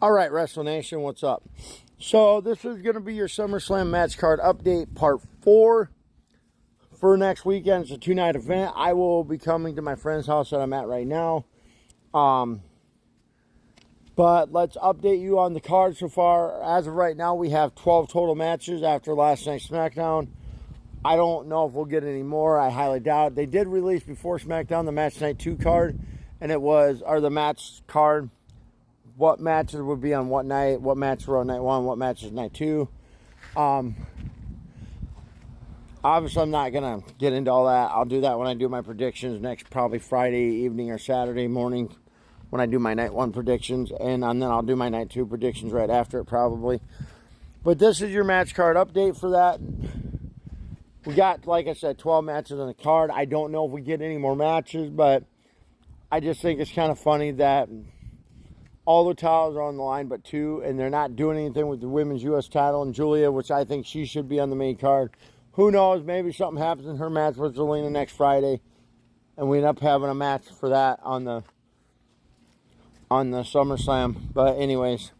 All right, Wrestle Nation, what's up? So this is going to be your SummerSlam match card update, part 4 for next weekend. It's a 2-night event. I will be coming to my friend's house that I'm at right now. But let's update you on the card so far. As of right now, we have 12 total matches after last night's SmackDown. I don't know if we'll get any more. I highly doubt. They did release before SmackDown the Match Night 2 card, and it was, or the match card, what matches would be on what night, what matches were on night 1, what matches night 2. Obviously, I'm not going to get into all that. I'll do that when I do my predictions next, probably Friday evening or Saturday morning when I do my night 1 predictions. And then I'll do my night 2 predictions right after it probably. But this is your match card update for that. We got, like I said, 12 matches on the card. I don't know if we get any more matches, but I just think it's kind of funny that all the titles are on the line but 2, and they're not doing anything with the women's U.S. title and Julia, which I think she should be on the main card. Who knows? Maybe something happens in her match with Zelina next Friday, and we end up having a match for that on the SummerSlam. But anyways,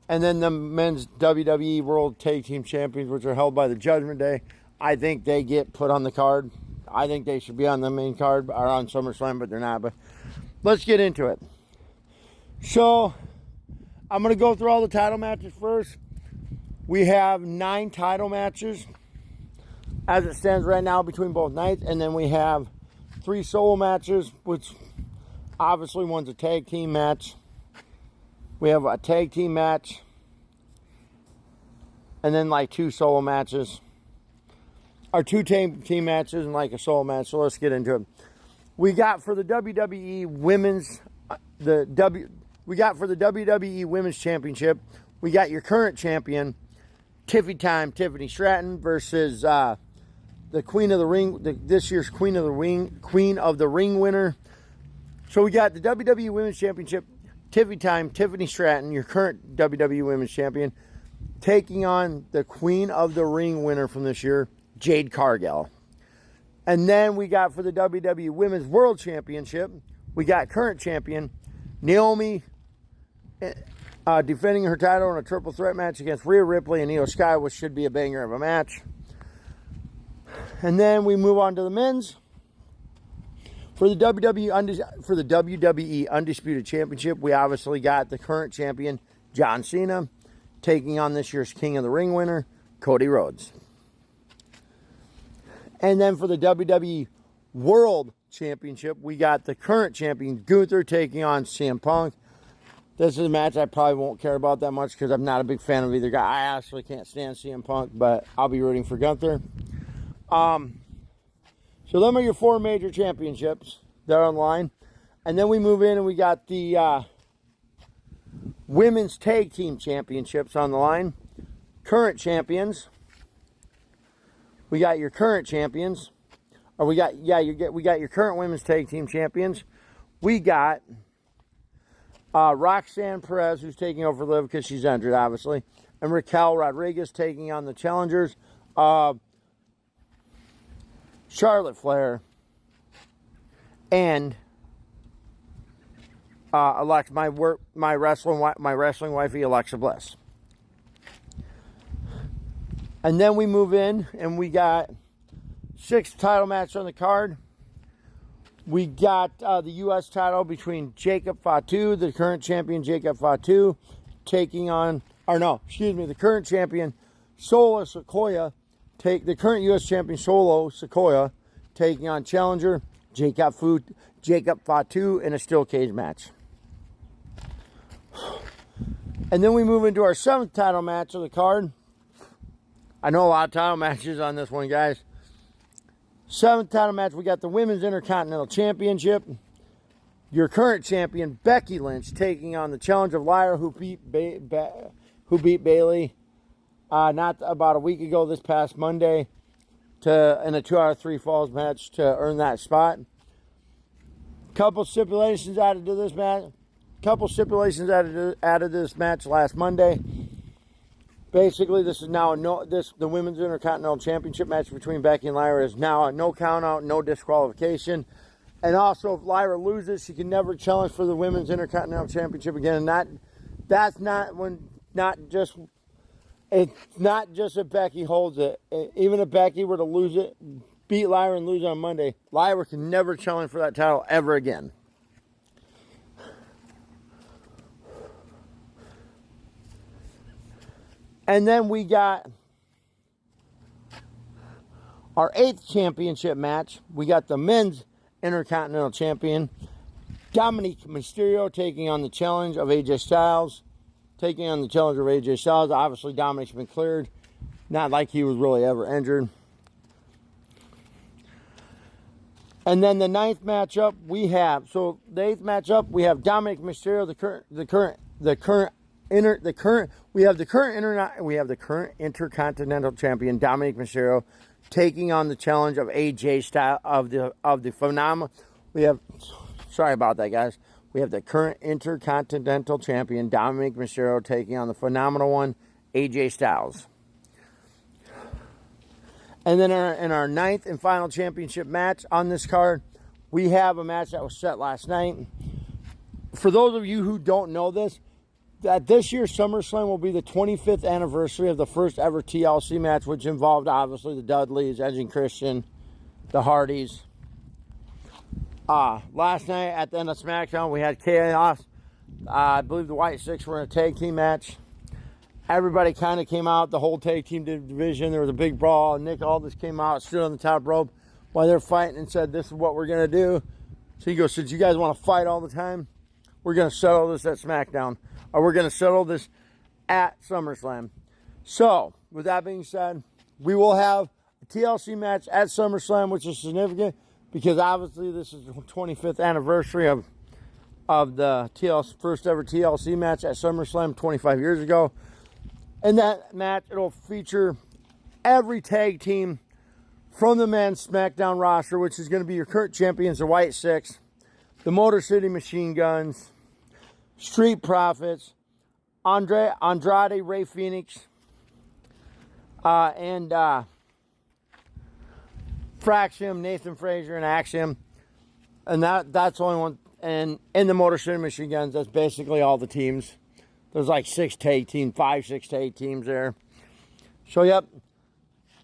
and then the men's WWE World Tag Team Champions, which are held by the Judgment Day, I think they get put on the card. I think they should be on the main card or on SummerSlam, but they're not. But let's get into it. So, I'm going to go through all the title matches first. We have 9 title matches as it stands right now between both nights. And then we have 3 solo matches, which obviously one's a tag team match. We have a tag team match. And then like 2 solo matches. Or 2 team matches and like a solo match. So let's get into it. We got for the WWE Women's... We got for the WWE Women's Championship, we got your current champion, Tiffany Stratton, versus the Queen of the Ring, this year's Queen of the Ring winner. So we got the WWE Women's Championship, Tiffany Stratton, your current WWE Women's Champion, taking on the Queen of the Ring winner from this year, Jade Cargill. And then we got for the WWE Women's World Championship, we got current champion, Naomi, defending her title in a triple threat match against Rhea Ripley and Io Sky, which should be a banger of a match. And then we move on to the men's. For the WWE Undisputed Championship, we obviously got the current champion, John Cena, taking on this year's King of the Ring winner, Cody Rhodes. And then for the WWE World Championship, we got the current champion, Gunther, taking on CM Punk. This is a match I probably won't care about that much because I'm not a big fan of either guy. I actually can't stand CM Punk, but I'll be rooting for Gunther. So them are your 4 major championships that are online. And then we move in and we got the Women's Tag Team Championships on the line. Current champions. We got your current champions. Or we got your current Women's Tag Team Champions. We got Roxanne Perez, who's taking over Liv because she's injured, obviously. And Raquel Rodriguez taking on the challengers. Charlotte Flair. And Alexa, my wrestling wifey, Alexa Bliss. And then we move in and we got 6 title matches on the card. We got the U.S. title between Jacob Fatu, the current champion Jacob Fatu, taking on, the current champion Solo Sikoa, the current U.S. champion Solo Sikoa, taking on challenger Jacob Fatu in a steel cage match. And then we move into our 7th title match of the card. I know a lot of title matches on this one, guys. 7th title match, we got the Women's Intercontinental Championship. Your current champion, Becky Lynch, taking on the challenge of Lyra, who beat Bayley not about a week ago, this past Monday, in a 2 out of 3 falls match to earn that spot. Couple stipulations added to this match last Monday. Basically, this is now the Women's Intercontinental Championship match between Becky and Lyra is now a no count out, no disqualification. And also, if Lyra loses, she can never challenge for the Women's Intercontinental Championship again. And That's not when, not just, it's not just if Becky holds it. Even if Becky were to lose it, beat Lyra and lose on Monday, Lyra can never challenge for that title ever again. And then we got our 8th championship match. We got the men's Intercontinental Champion, Dominic Mysterio, taking on the challenge of AJ Styles. Obviously, Dominic's been cleared. Not like he was really ever injured. And then the 9th matchup we have, so the 8th matchup, we have Dominic Mysterio, we have the current Intercontinental Champion Dominic Mysterio taking on the challenge of AJ Styles of the phenomenal. Sorry about that, guys. We have the current Intercontinental Champion Dominic Mysterio taking on the phenomenal one AJ Styles. And then in our 9th and final championship match on this card, we have a match that was set last night. For those of you who don't know this, that this year's SummerSlam will be the 25th anniversary of the first ever TLC match, which involved obviously the Dudleys, Edge and Christian, the Hardys. Last night at the end of SmackDown, we had Chaos. I believe the White Six were in a tag team match. Everybody kind of came out, the whole tag team division. There was a big brawl. Nick Aldis came out, stood on the top rope while they're fighting and said, "This is what we're going to do." So he goes, "Since you guys want to fight all the time, we're going to settle this at SmackDown. Or we're going to settle this at SummerSlam." So, with that being said, we will have a TLC match at SummerSlam, which is significant because obviously this is the 25th anniversary of the first ever TLC match at SummerSlam 25 years ago. In that match, it'll feature every tag team from the men's SmackDown roster, which is going to be your current champions, the White Six, the Motor City Machine Guns, Street Profits, Andrade, Rey Fenix, and Fraxium, Nathan Frazier, and Axiom. And that's the only one. And in the Motor City Machine Guns, that's basically all the teams. There's like 6 to 8 teams, 5, 6 to 8 teams there. So, yep.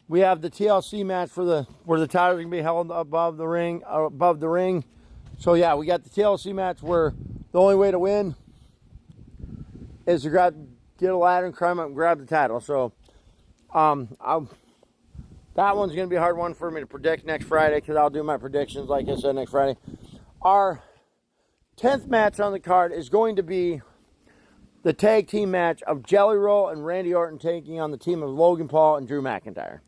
We have the TLC match where the titles can be held above the ring. So, yeah, we got the TLC match where the only way to win is to get a ladder and climb up and grab the title. So, that one's going to be a hard one for me to predict next Friday because I'll do my predictions, like I said, next Friday. Our 10th match on the card is going to be the tag team match of Jelly Roll and Randy Orton taking on the team of Logan Paul and Drew McIntyre.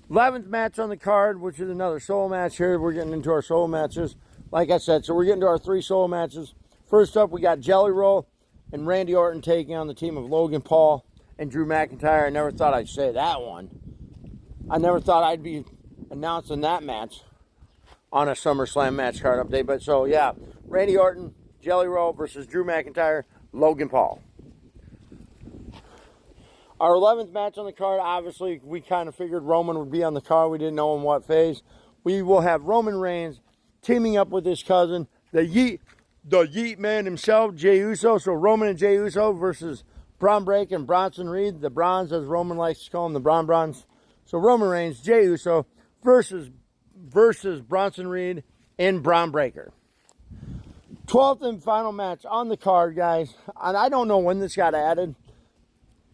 11th match on the card, which is another solo match here. We're getting into our solo matches. Like I said, so we're getting to our 3 solo matches. First up, we got Jelly Roll and Randy Orton taking on the team of Logan Paul and Drew McIntyre. I never thought I'd say that one. I never thought I'd be announcing that match on a SummerSlam match card update. But so, yeah, Randy Orton, Jelly Roll versus Drew McIntyre, Logan Paul. Our 11th match on the card, obviously, we kind of figured Roman would be on the card. We didn't know in what phase. We will have Roman Reigns teaming up with his cousin, the Yeet Man himself, Jey Uso. So Roman and Jey Uso versus Braun Breaker and Bronson Reed. The Bronze, as Roman likes to call them, the Bronze. So Roman Reigns, Jey Uso versus Bronson Reed and Braun Breaker. 12th and final match on the card, guys. And I don't know when this got added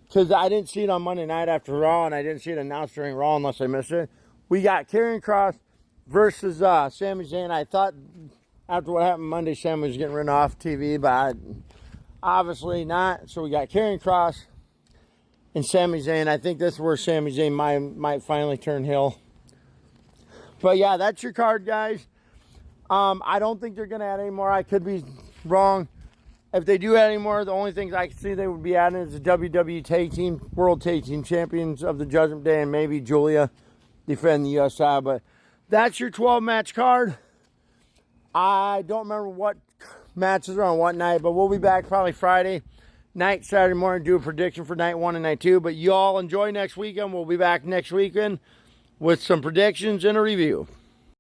because I didn't see it on Monday night after Raw, and I didn't see it announced during Raw unless I missed it. We got Karrion Kross versus Sami Zayn. I thought after what happened Monday, Sami was getting written off TV, but obviously not. So we got Karrion Kross and Sami Zayn. I think this is where Sami Zayn might finally turn heel. But yeah, that's your card, guys. I don't think they're going to add any more. I could be wrong. If they do add any more, the only things I can see they would be adding is the WWE Tag Team, World Tag Team Champions of the Judgment Day, and maybe Julia defend the US title. But that's your 12-match card. I don't remember what matches are on what night, but we'll be back probably Friday night, Saturday morning, do a prediction for night 1 and night 2. But you all enjoy next weekend. We'll be back next weekend with some predictions and a review.